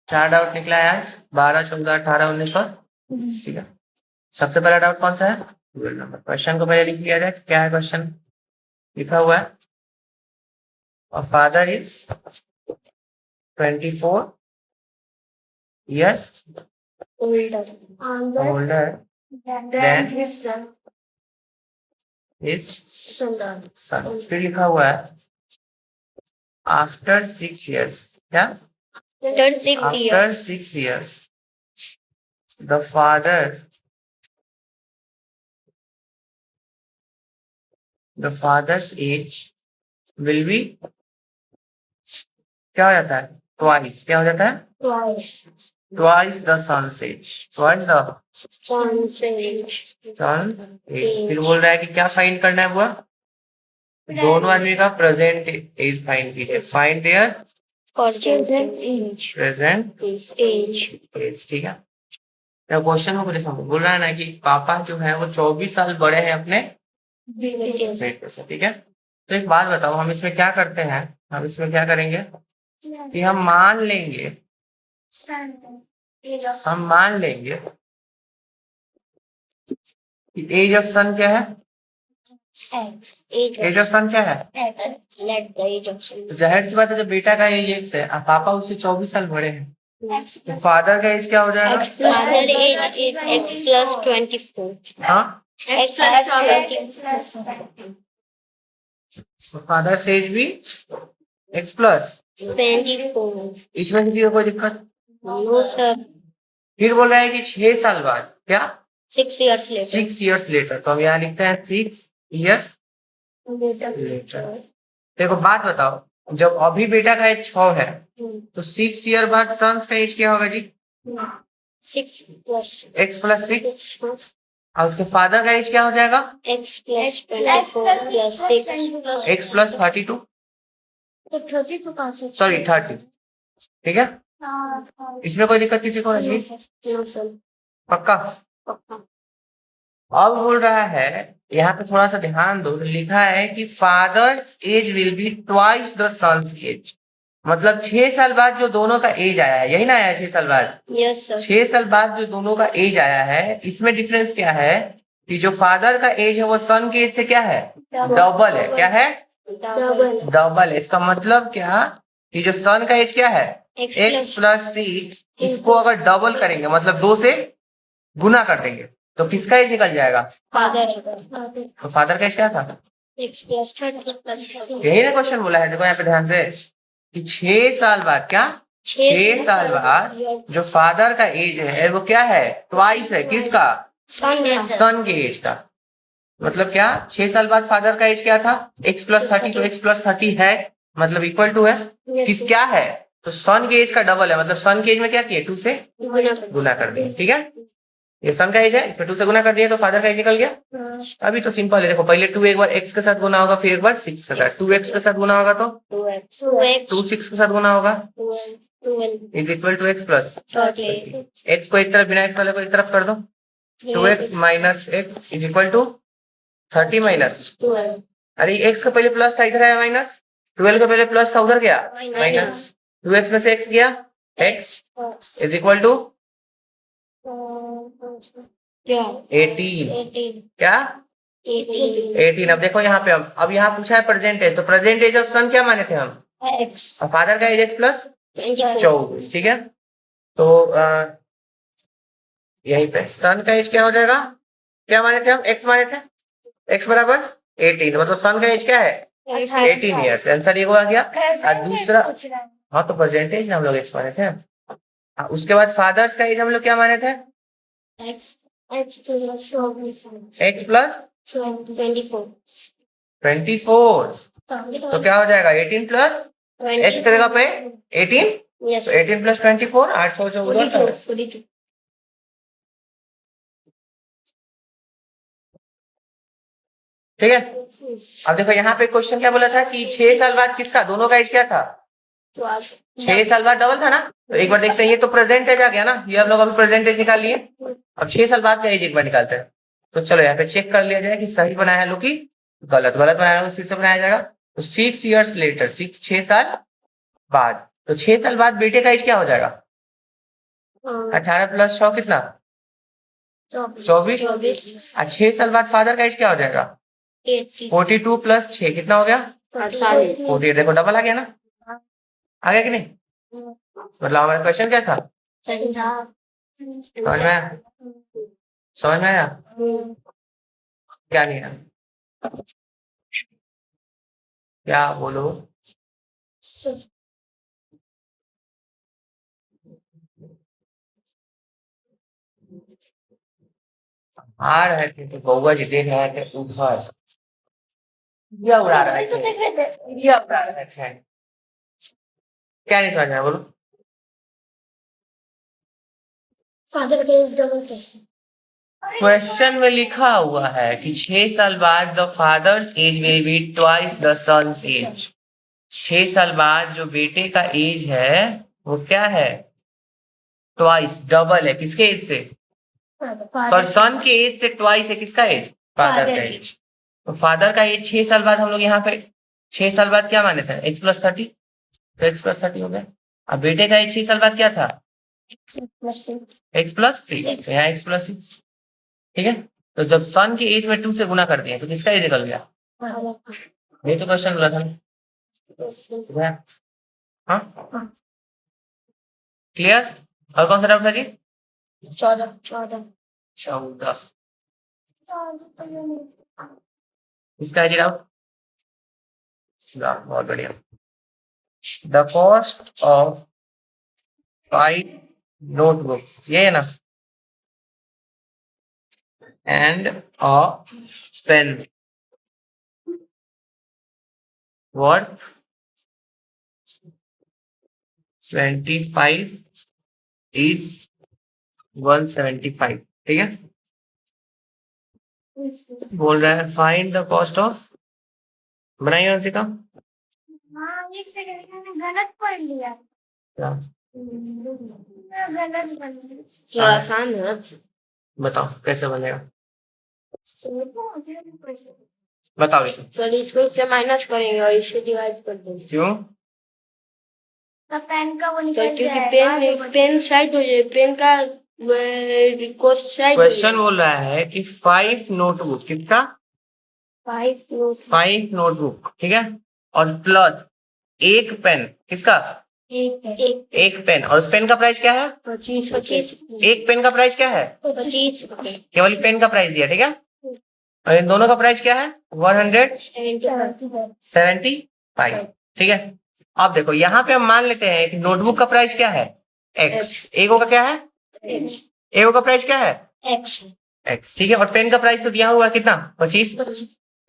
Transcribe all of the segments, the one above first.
4 doubt निकला है आज, 12, 14, 18, 19 और 20। ठीक है, सबसे पहला डाउट कौन सा है? Dual number. क्वेश्चन को पहले लिख लिया जाए। क्या है क्वेश्चन? लिखा हुआ है father is 24 years older than his son। फिर लिखा हुआ है आफ्टर 6 years। क्या? after 6 years the father's age will be, क्या हो जाता है? ट्वाइस। क्या हो जाता है? Twice the son's age. Twice the son's age son's age. फिर बोल रहा है कि क्या फाइंड करना है? हुआ दोनों आदमी का प्रेजेंट एज फाइंड कीजिए। Find their present age. ठीक है, क्वेश्चन को पहले समझो। बोल रहा है ना कि पापा जो है वो 24 साल बड़े हैं अपने बेटे से। ठीक है, तो एक बात बताओ, हम इसमें क्या करते हैं? हम इसमें क्या करेंगे कि हम मान लेंगे कि एज ऑफ सन क्या है? एज ऑफ सन क्या है? जाहिर सी बात है, जब बेटा का एज x है और पापा उससे 24 साल बड़े हैं, तो फादर का एज क्या हो जाएगा? x plus 24। हाँ, x plus 24। फादर एज भी x प्लस 24। इसमें किसी को कोई दिक्कत? No sir. फिर बोल रहा है कि 6 साल बाद। क्या? 6 years later। 6 years letter. तो हम यहाँ लिखते हैं 6 years लेटर। देखो बात बताओ, जब अभी बेटा का एज 6 है तो 6 ईयर बाद सन्स का एज क्या होगा जी? 6 plus x प्लस 6। और उसके फादर का एज क्या हो जाएगा? x plus 24 plus 6 x plus 32। तो 32 कहाँ से? सॉरी 30। ठीक है, इसमें कोई दिक्कत किसी को नहीं? No sir. पक्का? अब बोल रहा है, यहाँ पे थोड़ा सा ध्यान दो, लिखा है कि father's age will be twice the son's age. मतलब 6 साल बाद जो दोनों का एज आया है, यही ना आया है 6 साल बाद? Yes sir. 6 साल बाद जो दोनों का एज आया है, इसमें डिफरेंस क्या है कि जो फादर का एज है वो सन के एज से क्या है? डबल है। क्या है? डबल। इसका मतलब क्या कि जो सन का एज क्या है? x plus 6। इसको अगर डबल करेंगे मतलब 2 से गुना कर देंगे तो किसका एज निकल जाएगा? फादर। तो फादर का एज क्या था? x plus 30 plus 30। यही ना क्वेश्चन बोला है। देखो यहाँ पे ध्यान से कि 6 साल बाद। क्या? 6 साल बाद जो फादर का एज है वो क्या है? ट्वाइस है। किसका? सन के एज का। मतलब क्या? 6 साल बाद फादर का एज क्या था? x plus 30। तो x प्लस 30 है मतलब इक्वल टू है किस? क्या है? तो सन के एज का डबल है। मतलब सन के एज में क्या किए? 2 से गुना कर दिए। ठीक है, ये सन का एज है, इसमें 2 से गुना कर दिया तो फादर का एज निकल गया। अभी तो सिंपल है। देखो पहले 2 एक बार x के साथ गुना होगा, फिर एक बार 6 के साथ। 2x के साथ गुना होगा तो 2 6 के साथ गुना होगा is equal to x plus 30। x को एक तरफ, बिना x वाले को एक तरफ कर दो। 2x minus x is equal to 30 minus. अरे x का पहले प्लस था, इधर आया माइनस। 12 का पहले प्लस था, उधर गया माइनस। 2x में से x गया, x इज इक्वल टू 18। क्या? 18। अब देखो यहाँ पे, अब यहाँ पूछा है प्रेजेंट एज, तो प्रेजेंट एज ऑफ सन क्या माने थे हम? x और फादर का एज x प्लस 24। ठीक है, तो यहीं पे सन का एज क्या हो जाएगा? क्या माने थे हम? x माने थे। x बराबर 18, मतलब सन का एज क्या है? 18 ईयर्स। आंसर ये आ गया। और दूसरा, हाँ तो परसेंटेज हम लोग x माने थे। उसके बाद फादर्स का एज हम लोग क्या माने थे? x plus x plus 24। तो क्या हो जाएगा? 18 प्लस x करेगा पे 18। तो 18 प्लस 24 814। ठीक है, अब देखो यहाँ पे क्वेश्चन क्या बोला था कि 6 साल बाद किसका? दोनों का एज क्या था? 6 साल बाद डबल था ना। तो एक बार देखते हैं, ये तो प्रेजेंट एज आ गया ना, ये हम लोग अभी प्रेजेंट एज निकाल लिए। अब 6 साल बाद का एज एक बार निकालते हैं। तो चलो यहाँ पे चेक कर लिया जाए कि सही बनाया है लोग की गलत। गलत बनाया है फिर से बनाया जाएगा। तो 6 years लेटर, 6 साल बाद, तो 6 साल बाद बेटे का एज क्या हो जाएगा? 18 प्लस 6 कितना? 24। 24 और 6 साल बाद फादर का एज क्या हो जाएगा? 80 42 प्लस 6 कितना हो गया? 48 48। देखो डबल आ गया ना, आ गया कि नहीं? मतलब हमारा क्वेश्चन क्या था? सही था। समझ में आया? समझ में आया? क्या नहीं आया? क्या बोलो? आ रहे थे तो बउआ जी देख रहे थे ऊपर, ये उड़ा रहे थे, ये उड़ा रहे थे। क्या नहीं समझ में आया बोलो? फादर का एज डबल कैसे? क्वेश्चन में लिखा हुआ है कि 6 साल बाद the father's age will be twice the son's age. 6 साल बाद जो बेटे का एज है वो क्या है? ट्वाइस, डबल है। किसके एज से? पर सन के एज से ट्वाइस है किसका एज? फादर का एज। तो फादर का एज 6 साल बाद हम लोग यहाँ पे 6 साल बाद क्या माने थे? x प्लस 30, तो x प्लस 30 हो गया। अब बेटे का एज 6 साल बाद क्या था? x प्लस 6, यहाँ x प्लस 6। ठीक है, तो जब सन के एज में 2 से गुना कर दिए तो किसका एज निकल गया? ये तो क्वेश्चन बोला था ना। हाँ, क्लियर? और कौन सा डाउट था जी? 14 इसका है जी डाउट? बहुत बढ़िया। द कॉस्ट ऑफ 5 नोटबुक्स, ये है ना, and a pen worth 25 is 175। ठीक है, बोल रहा है फाइंड द कॉस्ट ऑफ, बनाइए वंशिका। एक सेकंड, मैंने गलत पढ़ लिया। क्या? गलत पढ़ लिया। थोड़ा आसान है। बताओ कैसे बनेगा, बताओ। चलिए इसको इससे माइनस करेंगे और इससे डिवाइड कर देंगे। क्यों? तो पेन का वो निकल क्योंकि पेन साइड हो जाए, पेन का कॉस्ट साइड। क्वेश्चन बोल रहा है कि 5 नोटबुक, कितना? 5 नोटबुक, ठीक है, और प्लस एक पेन, किसका? एक पेन, और उस पेन का प्राइस क्या है? 25। एक पेन का प्राइस क्या है? 25 केवल पेन का प्राइस दिया, ठीक है, और इन दोनों का प्राइस क्या है? 175। ठीक है, अब देखो यहाँ पे हम मान लेते हैं कि नोटबुक का प्राइस क्या है? x। एगो का क्या है? एगो का प्राइस क्या है? x। ठीक है, और पेन का प्राइस तो दिया हुआ है कितना? 25।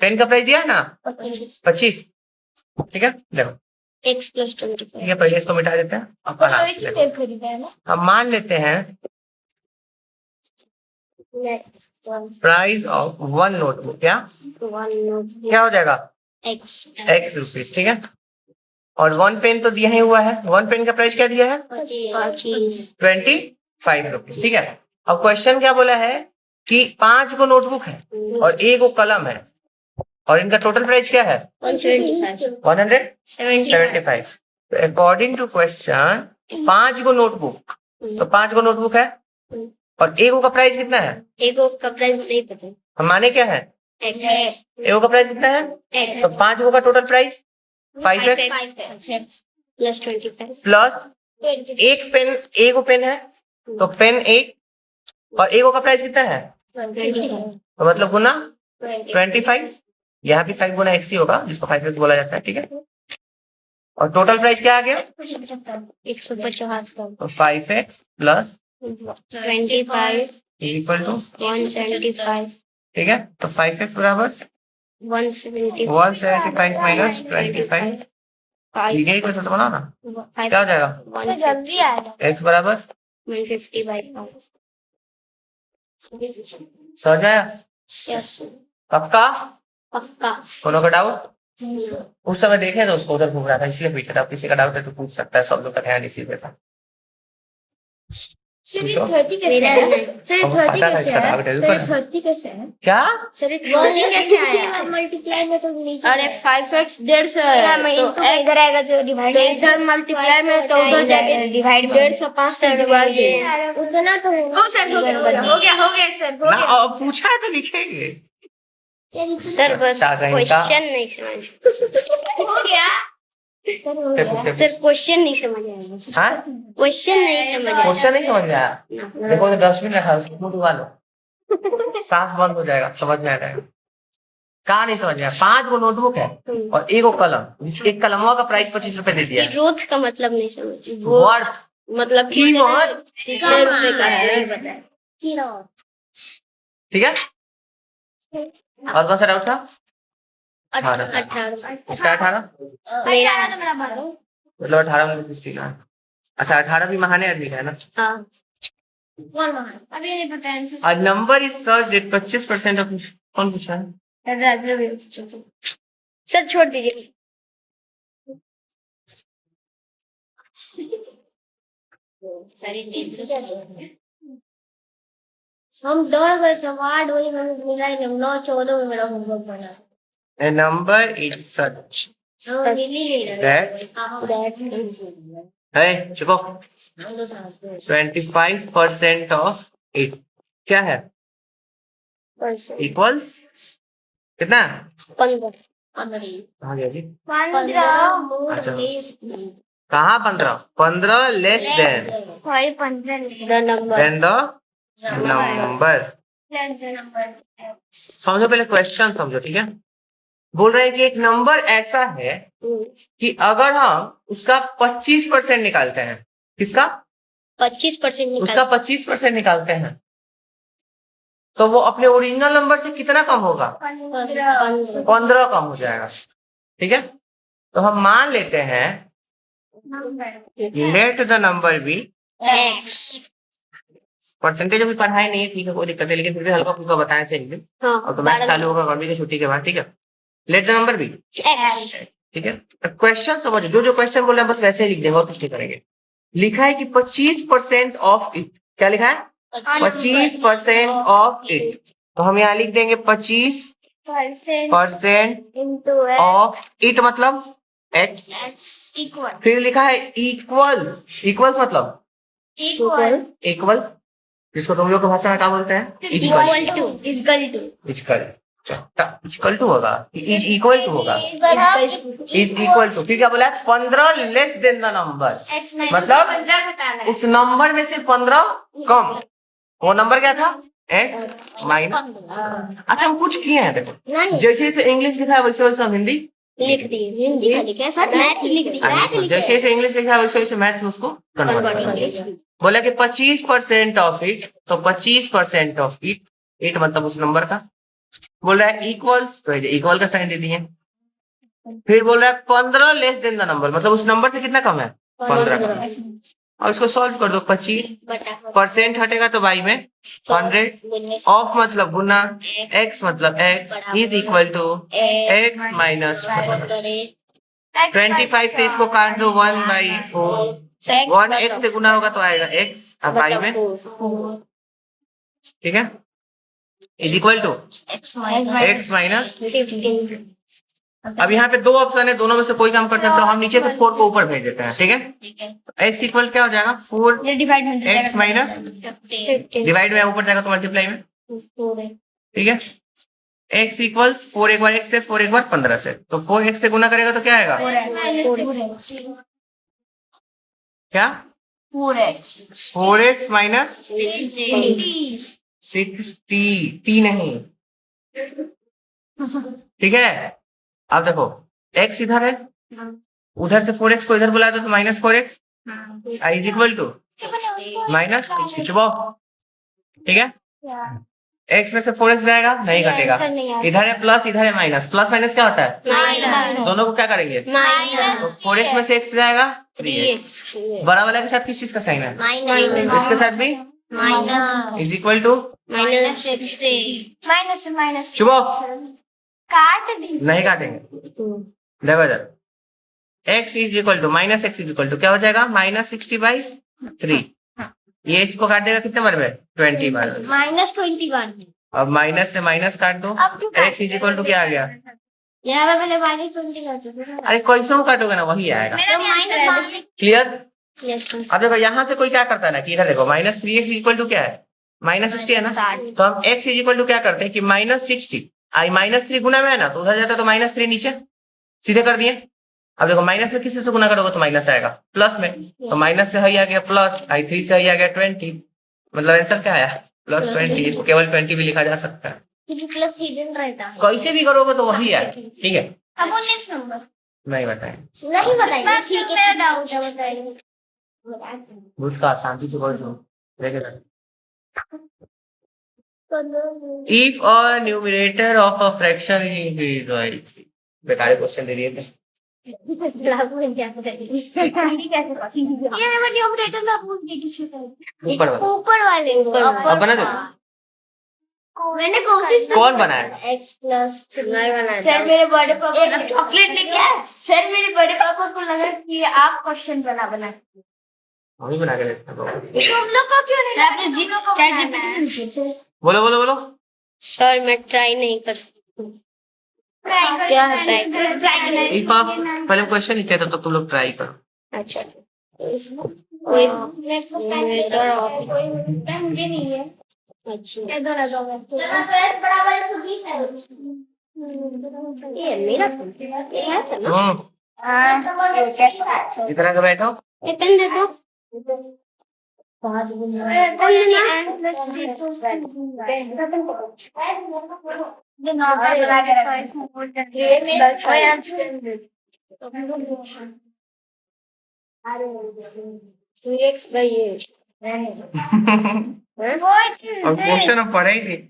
पेन का प्राइस दिया है ना 25। ठीक है, देखो x प्लस 25। ठीक है, पहले इसको मिटा देते हैं। अब आराम से देखो, हम मान लेते हैं प्राइस ऑफ 1 नोटबुक क्या हो जाएगा? x rupees. ठीक है, और 1 पेन तो दिया ही हुआ है, 1 पेन का प्राइस क्या दिया है? 25 रुपीज। ठीक है, अब क्वेश्चन क्या बोला है कि 5 को नोटबुक है और 1 को कलम है, और इनका टोटल प्राइस क्या है? 175। अकॉर्डिंग टू क्वेश्चन 5 को नोटबुक, तो 5 को नोटबुक है, और एगो का प्राइस कितना है? एगो का प्राइस नहीं पता। हम माने क्या है? एगो का प्राइस कितना है? तो 5 का total price 5x plus 25 plus एक पेन, एगो पेन है तो पेन एक, और एगो का प्राइस कितना है? 25 तो मतलब गुना 25। यहाँ भी 5 गुना x ही होगा, जिसको 5x बोला जाता है। ठीक है, और टोटल प्राइस क्या आ गया? 150। तो 5x प्लस 25 इक्वल टू 175। ठीक है, तो 5x बराबर 175 माइनस 25। यही क्वेश्चन से बनाओ ना, क्या हो जाएगा? जल्दी आएगा। x बराबर 150/5। समझ आया? पक्का? पक्का। कोनो का डाउट? उस समय देखे तो उसको उधर घूम रहा था, इसलिए पूछा था। किसी का डाउट है तो पूछ सकता है, सब लोग का ध्यान इसी पे था। सर 30 कैसे है? सर अब 30 पता था कैसे इसका है? आगे सर 30 कैसे है? क्या सर 30 कैसे आया? मल्टीप्लाई में तो नीचे अरे 5x 150 है तो इधर आएगा जो डिवाइड तो इधर मल्टीप्लाई में तो उधर जाके डिवाइड 150 5 से डिवाइड उतना तो हो सर हो गया सर हो ना गया अब पूछा है तो लिखेंगे सर बस क्वेश्चन नहीं समझ हो गया सर हो गया सर क्वेश्चन नहीं समझ आया हाँ क्वेश्चन नहीं समझ आया क्वेश्चन नहीं समझ में आया देखो 10 मिनट रखा उसको मुंह डुबा लो सांस बंद हो जाएगा समझ में आ जाएगा कहाँ नहीं समझ में आया 5 गो नोटबुक है और 1 गो कलम जिस एक कलमवा का प्राइस 25 रुपए दे दिया है ग्रोथ का मतलब नहीं समझ वर्थ मतलब कीमत कितने रुपए का है ठीक है और कौन सा डाउट था 18 इसका 18 मतलब 18 में किस का अच्छा 18 भी महाने आदमी का है ना हाँ अभी नहीं पता answer A number is such that 25% of कौन पूछा है सर छोड़ दीजिए हम डर गए थे 8 बजे में मिला ही नहीं 9:14 में मेरा होमवर्क बना A number is such मिल ही नहीं रहा है चुको 25% of it क्या है इक्वल्स कितना 15 कहाँ गया जी 15 अच्छा कहाँ 15 less than the number than the number समझो पहले क्वेश्चन समझो ठीक है बोल रहे हैं कि एक नंबर ऐसा है कि अगर हम उसका 25% निकालते हैं किसका 25% उसका 25% निकालते हैं तो वो अपने ओरिजिनल नंबर से कितना कम होगा 15 कम हो जाएगा ठीक है तो हम मान लेते हैं let the number be percentage अभी पढ़ाई नहीं है ठीक है कोई दिक्कत नहीं लेकिन फिर भी हल्का फुल्का बताया चाहिए और तो मैथ चालू होगा गर्मी की छुट्टी के बाद ठीक है लेट द नंबर बी ठीक है क्वेश्चन समझो जो क्वेश्चन बोल रहे हैं बस वैसे ही लिख देंगे और कुछ नहीं करेंगे लिखा है कि 25% ऑफ इट क्या लिखा है 25% ऑफ इट तो हम यहाँ लिख देंगे 25% ऑफ इट मतलब x फिर लिखा है इक्वल्स इक्वल्स मतलब इक्वल जिसको तुम लोग की भाषा में क्या बोलते हैं इक्वल टू होगा इज इक्वल टू होगा इज इक्वल टू फिर क्या बोला है 15 लेस देन द नंबर मतलब उस नंबर में से 15 कम वो नंबर क्या था x माइनस अच्छा हम कुछ किए हैं देखो जैसे जैसे इंग्लिश लिखा है वैसे वैसे हम हिंदी लिख दिए सर मैथ्स लिख दिए जैसे जैसे इंग्लिश लिखा है वैसे वैसे मैथ्स में उसको कन्वर्ट कर बोला कि 25% ऑफ इट तो 25% ऑफ इट मतलब उस नंबर का बोल रहा है इक्वल्स तो इक्वल का साइन दे दिए फिर बोल रहा है 15 लेस देन द नंबर मतलब उस नंबर से कितना कम है 15 कम है और इसको सॉल्व कर दो 25% हटेगा तो बाई में 100 ऑफ मतलब गुना x मतलब x is equal to x minus 25 से इसको काट दो 1/4 1 x से गुना होगा तो आएगा x अब बाई में ठीक है is equal to x minus अब यहाँ पे दो ऑप्शन है दोनों में से कोई काम करते हैं तो हम नीचे से 4 को ऊपर भेज देते हैं ठीक है x इक्वल क्या हो जाएगा 4 x माइनस डिवाइड में ऊपर जाएगा तो मल्टीप्लाई में ठीक है x इक्वल्स 4 एक बार x से 4 एक बार 15 से तो 4 x से गुना करेगा तो क्या आएगा क्या 4x माइनस 60 टी नहीं ठीक है अब देखो x इधर है उधर से 4x को इधर बुला दो तो minus 4x is equal to minus 60 चुपाओ ठीक है x में से 4x जाएगा नहीं घटेगा इधर है प्लस इधर है माइनस प्लस माइनस क्या होता है दोनों को क्या करेंगे तो 4x में से x जाएगा 3x बड़ा वाला के साथ किस चीज का साइन है इसके साथ भी इज इक्वल टू माइनस चुपाओ काट नहीं काटेंगे देखो इधर x is equal to minus x is equal to क्या हो जाएगा -60/3 ये इसको काट देगा कितने बार में? 20 बार। -21। अब माइनस से माइनस काट दो, x इज इक्वल टू क्या आ गया? यहाँ पे पहले -20 कर दो। अरे कैसे हम काटोगे ना, वही आएगा। क्लियर? अब देखो यहाँ से कोई क्या करता है ना कि इधर देखो -3x इक्वल टू क्या है? -60 है ना। तो हम x इज इक्वल टू क्या करते हैं कि -60 आई -3 गुना में है ना, तो उधर जाता है तो -3 नीचे सीधे कर दिए। अब देखो माइनस में किसी से गुना करोगे तो माइनस आएगा, प्लस में तो माइनस से आ गया प्लस, आई 3 से आ गया 20, मतलब आंसर क्या आया? +20। इसको केवल 20 भी लिखा जा सकता है, प्लस हिडन रहता है। कैसे भी करोगे तो वही है। ठीक है, अब 19 नंबर नहीं बताएंगे, नहीं बताएंगे। ठीक है, डाउट है, बताएंगे। गुस्सा शांति से बोलो। If a numerator of a fraction is increased by 3, बेकार क्वेश्चन दे दिए थे। ये मैं न्यूमरेटर में पूछ दी किसी को। ऊपर वाले अब बना दो। मैंने कोशिश तो कौन बनाएगा? x+3 नहीं बनाया। सर मेरे बड़े पापा ने चॉकलेट लेके आए। सर मेरे बड़े पापा को लगा कि आप क्वेश्चन बना हम ही बना के देखते हैं। तुम लोग को क्यों नहीं? सर आपने चैट जीपीटी से बोलो। सर मैं ट्राई नहीं कर सकती। क्या ट्राई इफ आप पहले क्वेश्चन लिखते हैं तो तुम लोग ट्राई करो। अच्छा, कोई न्यूमरेटर ऑफ मुझे नहीं है। अच्छा, इधर आ जाओ। सर बराबर तो 20 है। ये मेरा ये है ना। हां, कैसा इधर आके बैठो। एक पेन दे दो। और क्वेश्चन अब पढ़े ही नहीं।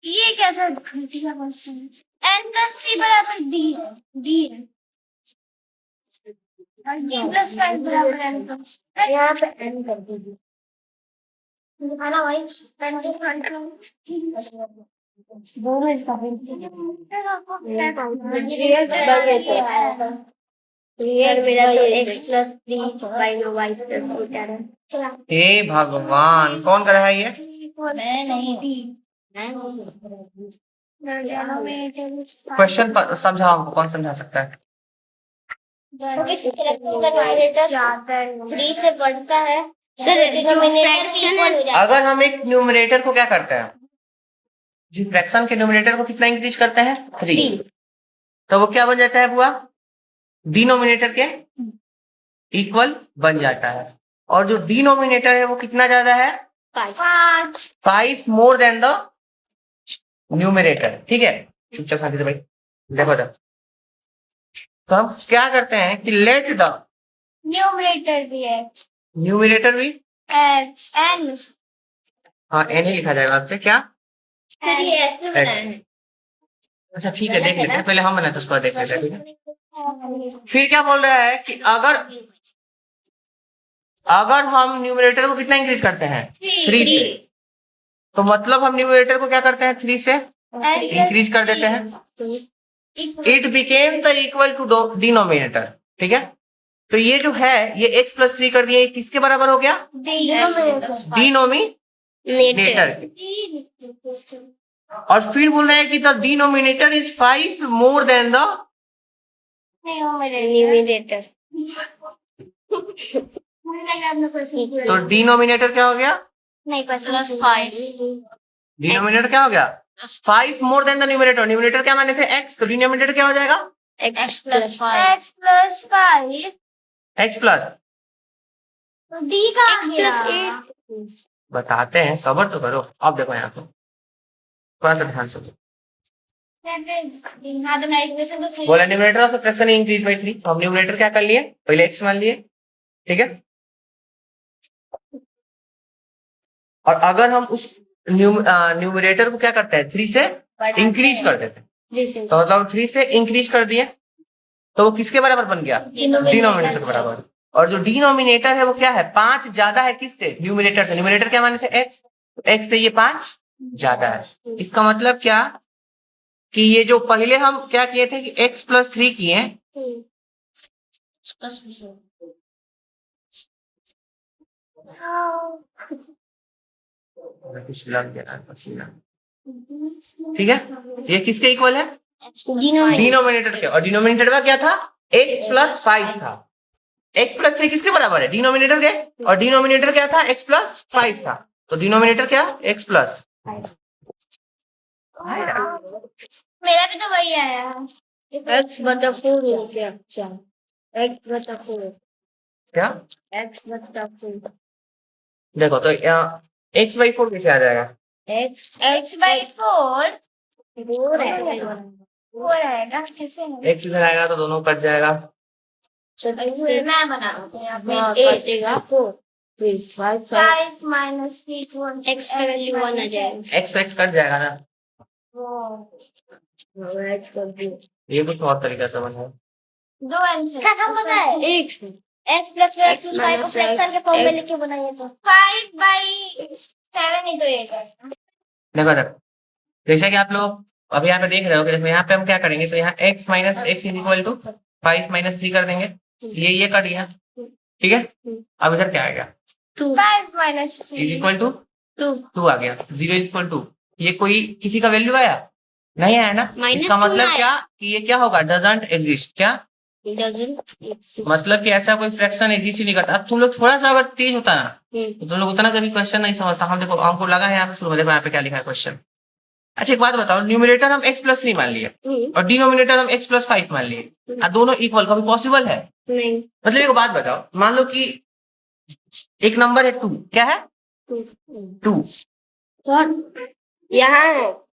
ये कैसा घटिया क्वेश्चन है? n+3 बराबर d है। d है d+5 बराबर n+, यहाँ पे n कर दीजिए। दिखाना भाई दो में इसका हे भगवान, कौन कर रहा है ये? मैं नहीं। क्वेश्चन समझाओ हमको, कौन समझा सकता है? 3 से बढ़ता है। अगर हम एक न्यूमरेटर को क्या करते हैं, जिस फ्रैक्शन के न्यूमरेटर को कितना इंक्रीज करते हैं? 3, तो वो क्या बन जाता है बुआ? डिनोमिनेटर के इक्वल बन जाता है। और जो डिनोमिनेटर है वो कितना ज्यादा है? 5 मोर देन द न्यूमरेटर। ठीक है, चुपचाप शांति से भाई देखो तो हम क्या करते हैं कि लेट द न्यूमरेटर भी है, न्यूमरेटर भी x n। हाँ n ही लिखा जाएगा आपसे क्या? x। अच्छा ठीक है, देख लेते हैं, पहले हम बनाते हैं उसको देख लेते हैं। ठीक है, फिर क्या बोल रहा है कि अगर हम न्यूमरेटर को कितना इंक्रीज करते हैं? 3 से, तो मतलब हम न्यूमरेटर को क्या करते हैं? 3 से इंक्रीज कर देते हैं। It became the equal to denominator. ठीक है, तो ये जो है ये x+3 कर दिया, किसके बराबर हो गया? डिनोमिनेटर। और फिर बोल रहा है कि the denominator is 5 more than the numerator. तो डिनोमिनेटर क्या हो गया? नहीं, +5। डिनोमिनेटर क्या हो गया? 5 more than the numerator. Numerator क्या माने थे? x, तो डिनोमिनेटर क्या हो जाएगा? x+5। x प्लस d का x+8 बताते हैं, सबर तो करो। अब देखो यहाँ पे थोड़ा सा ध्यान से बोला numerator of fraction increase by 3, तो हम न्यूमरेटर क्या कर लिए? पहले x मान लिए। ठीक है, और अगर हम उस न्यूमरेटर को क्या करते हैं? 3 से इंक्रीज कर देते हैं, तो मतलब 3 से इंक्रीज कर दिए तो वो किसके बराबर बन गया? डिनोमिनेटर के बराबर। और जो डिनोमिनेटर है वो क्या है? 5 ज्यादा है किससे? न्यूमरेटर से। न्यूमरेटर क्या माने थे? x, x से ये 5 ज्यादा है। इसका मतलब क्या कि ये जो पहले हम क्या किए थे कि x+3 किए, कुछ लग गया पसीना। ठीक है, ये किसके इक्वल है? डिनोमिनेटर के। और डिनोमिनेटर का क्या था? x प्लस 5 था। x प्लस 3 किसके बराबर है? डिनोमिनेटर के। और डिनोमिनेटर क्या था? x प्लस 5 था। तो डिनोमिनेटर क्या? x plus. मेरा भी तो वही आया। x बटा 4 हो गया। अच्छा, x बटा 4 क्या? x बटा 4। देखो तो यहाँ x बाई 4 कैसे आ जाएगा? x बाई 4 4 आएगा कैसे? x इधर आएगा तो दोनों कट जाएगा। मैं बनाती हूँ यहाँ पे कटेगा 4 फिर 5 माइनस 1 x का वैल्यू 1 आ जाएगा। x कट जाएगा ना। ये कुछ और तरीका से बना है। दो आंसर खत्म होता है। x प्लस x 5 को फ्रैक्शन के फॉर्म में लेके बनाइए तो 5 बाई 7 ही तो ये देखो जैसा कि आप लोग अभी यहाँ पे देख रहे हो कि देखो यहाँ पे हम क्या करेंगे, तो यहाँ x minus x is equal to 5 minus 3 कर देंगे। ये कट गया, ठीक है। अब इधर क्या आएगा? 5 माइनस इज इक्वल टू 2 आ गया। 0 इज इक्वल टू, ये कोई किसी का वैल्यू आया? नहीं आया ना। इसका मतलब क्या कि ये क्या होगा? Doesn't exist. क्या मतलब कि ऐसा कोई फ्रैक्शन एग्जिस्ट ही नहीं करता। अब तुम लोग थोड़ा सा अगर तेज होता ना तो तुम लोग उतना कभी क्वेश्चन नहीं समझता। हम देखो हमको लगा है यहाँ पे शुरू में, देखो यहाँ पे क्या लिखा है क्वेश्चन। अच्छा एक बात बताओ, न्यूमिनेटर हम x प्लस 3 मान लिए और डिनोमिनेटर हम x प्लस 5 मान लिए, दोनों इक्वल कभी पॉसिबल है? नहीं। मतलब एक बात बताओ, मान लो कि एक नंबर है 2, क्या है? 2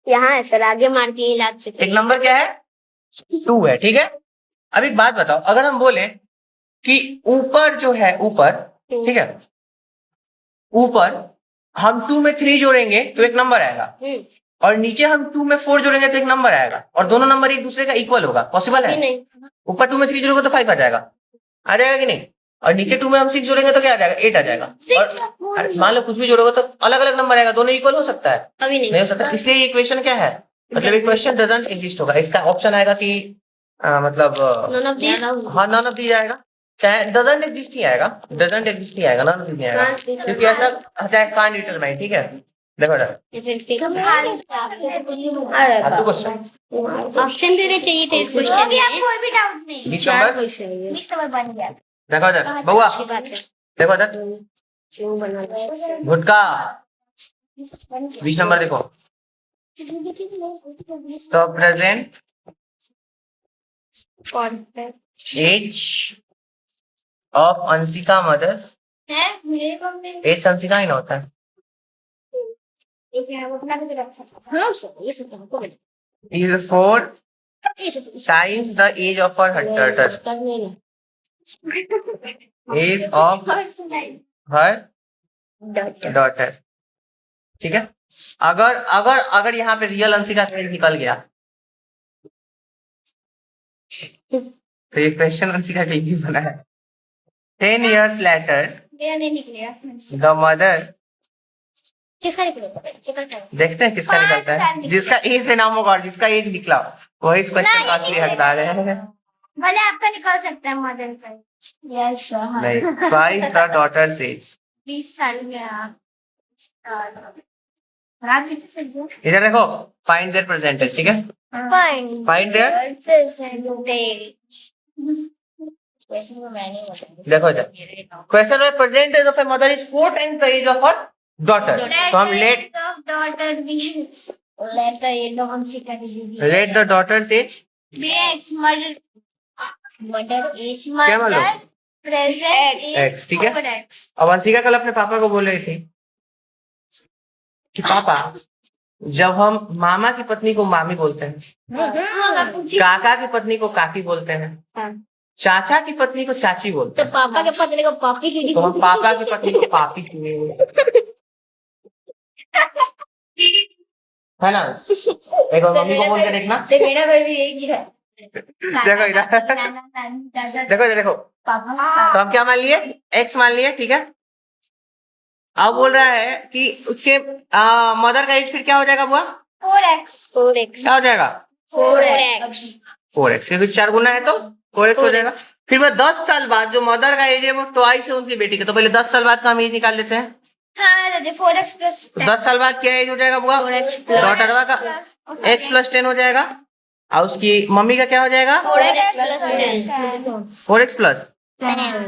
यहाँ है सर, आगे मार के इलाज से। एक नंबर क्या है? 2 है, ठीक है। अब एक बात बताओ, अगर हम बोले कि ऊपर जो है ऊपर, ठीक है, ऊपर हम 2 में 3 जोड़ेंगे तो एक नंबर आएगा और नीचे हम 2 में 4 जोड़ेंगे तो एक नंबर आएगा और दोनों नंबर एक दूसरे का इक्वल होगा। पॉसिबल है? नहीं। ऊपर 2 में 3 जोड़ोगे तो 5 आ जाएगा कि नहीं? और नीचे 2 में हम 6 जोड़ेंगे तो क्या आ जाएगा? 8 आ जाएगा। और मान लो कुछ भी जोड़ोगे तो अलग अलग नंबर आएगा, दोनों इक्वल हो सकता है? अभी नहीं हो सकता। इसलिए ये इक्वेशन क्या है? मतलब इक्वेशन डजंट एग्जिस्ट होगा। इसका ऑप्शन आएगा कि मतलब हाँ नन ऑफ दीज आएगा, चाहे डजंट एग्जिस्ट ही आएगा। डजंट एग्जिस्ट ही आएगा, नन ऑफ दीज नहीं आएगा, क्योंकि ऐसा चाहे कांट डिटरमाइन। ठीक है, देखो ऑप्शन देने चाहिए थे इस क्वेश्चन में। कोई भी डाउट नहीं। 20 नंबर 20 नंबर बन गया। देखो इधर बउआ, देखो इधर गुटका 20 नंबर देखो। तो present age of Anshika mother है मेरे मम्मी एज अंशिका ही ना होता है। is 4 times the age of her daughter. Age of her daughter, ठीक है। अगर अगर अगर यहाँ पे रियल अंशिका निकल गया तो ये क्वेश्चन अंशिका के लिए बना है। 10 years later the mother, किसका निकलेगा? देखते हैं किसका निकलता है। जिसका एज से नाम होगा और जिसका एज निकला वही इस क्वेश्चन का असली हकदार है। भले आपका निकल सकता है मदर का। यस नहीं, twice the daughter's age। 20 साल में इधर देखो, फाइंड देयर परसेंटेज, ठीक है। Find their percentage. देखो इधर क्वेश्चन में percentage of a mother is 4 times the age of her daughter। तो हम let the daughter's age mother age क्या मतलब प्रेजेंट x, ठीक है। अब अंशिका कल अपने पापा को बोल रही थी कि पापा जब हम मामा की पत्नी को मामी बोलते हैं, काका की पत्नी को काकी बोलते हैं, चाचा की पत्नी को चाची बोलते हैं, तो पापा के पत्नी को पापी की, तो हम पापा की पत्नी को पापी क्यों है ना। एक और मम्मी को बोल के देखना। मेरा भाई भी यही है। देखो इधर देखो तो हम क्या मान लिए? x मान लिए, ठीक है। अब बोल रहा है कि उसके मदर का एज फिर क्या हो जाएगा बुआ? 4x क्या हो जाएगा? 4x 4x, क्योंकि 4 गुना है तो 4x हो जाएगा। फिर वो 10 साल बाद जो मदर का एज है वो ट्वाइस है उनकी बेटी का, तो पहले 10 साल बाद का हम एज निकाल लेते हैं। हाँ दादी 4x प्लस तो 10 साल बाद क्या एज हो जाएगा बुआ? 4x डॉटरवा का x प्लस 10 हो जाएगा, और उसकी मम्मी का क्या हो जाएगा? 4x plus 4x plus.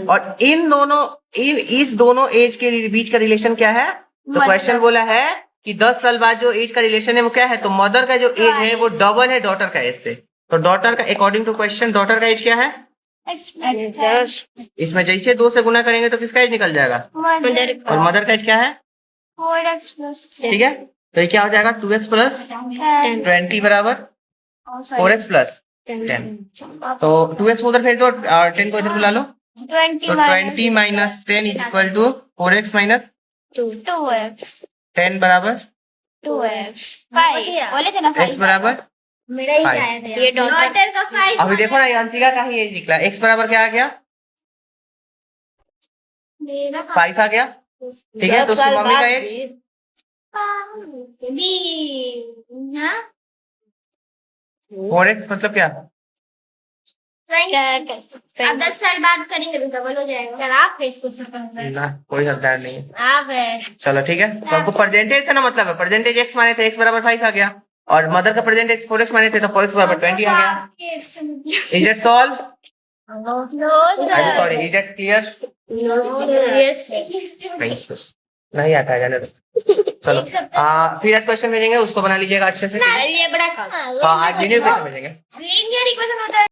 और इस दोनों एज के बीच का रिलेशन क्या है? तो क्वेश्चन बोला है कि 10 साल बाद जो एज का रिलेशन है वो क्या है? तो मदर का जो एज है वो डबल है डॉटर का एज से। तो डॉटर का अकॉर्डिंग टू क्वेश्चन डॉटर का एज क्या है? इसमें जैसे 2 से गुना करेंगे तो किसका एज निकल जाएगा? और मदर का एज क्या है? 4x प्लस ठीक है, तो ये क्या हो जाएगा? 2x प्लस 20 बराबर 4x प्लस 10। तो 2x को उधर भेज दो और 10 को इधर बुला लो। तो 20 minus 10 is equal to 4x minus 2x 10 बराबर 2x 5 बोले थे ना x बराबर मेरा ही आया था ये डॉटर का 5। अभी देखो ना यांशिका का ही एज निकला, x बराबर क्या आ गया? 5 आ गया। ठीक है, तो उसकी मम्मी का एज 4x मतलब क्या? अब 10 साल बाद करेंगे तो डबल हो जाएगा। चल आप इसको ना कोई सरदार नहीं है। आप है चलो ठीक है, तो हमको परसेंटेज से ना मतलब है, परसेंटेज x माने थे x बराबर 5 आ गया, और मदर का परसेंटेज 4x माने थे तो 4x बराबर 20 आ गया। Is it solve? Sorry, is it clear? नहीं आता है, जाने दो। चलो फिर आज क्वेश्चन भेजेंगे, उसको बना लीजिएगा अच्छे से। ये बड़ा हाँ, आज लीनियर क्वेश्चन भेजेंगे। लीनियर इक्वेशन होता है।